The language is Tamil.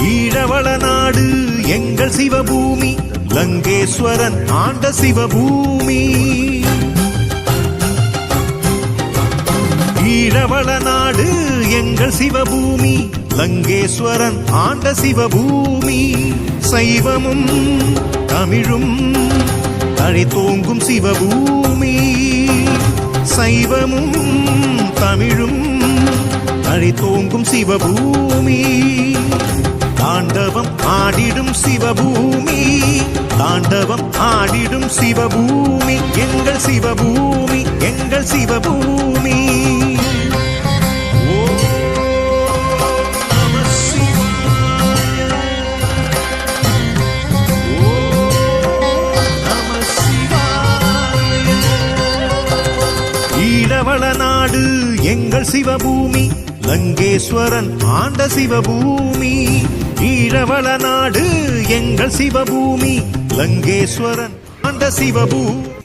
ஈழவள நாடு எங்கள் சிவபூமி, லங்கேஸ்வரன் ஆண்ட சிவபூமி. ஈழவள நாடு எங்கள் சிவபூமி, லங்கேஸ்வரன் ஆண்ட சிவபூமி. சைவமும் தமிழும் தழைத்தோங்கும் சிவபூமி. சைவமும் தமிழும் தழைத்தோங்கும் சிவபூமி. தாண்டவம் ஆடிடும் சிவபூமி, தாண்டவம் ஆடிடும் சிவபூமி. எங்கள் சிவபூமி, எங்கள் சிவபூமி. ஈழவள நாடு எங்கள் சிவபூமி, லங்கேஸ்வரன் ஆண்ட சிவபூமி. ஈழவள நாடு எங்கள் சிவபூமி, லங்கேஸ்வரன் ஆண்ட சிவபூமி.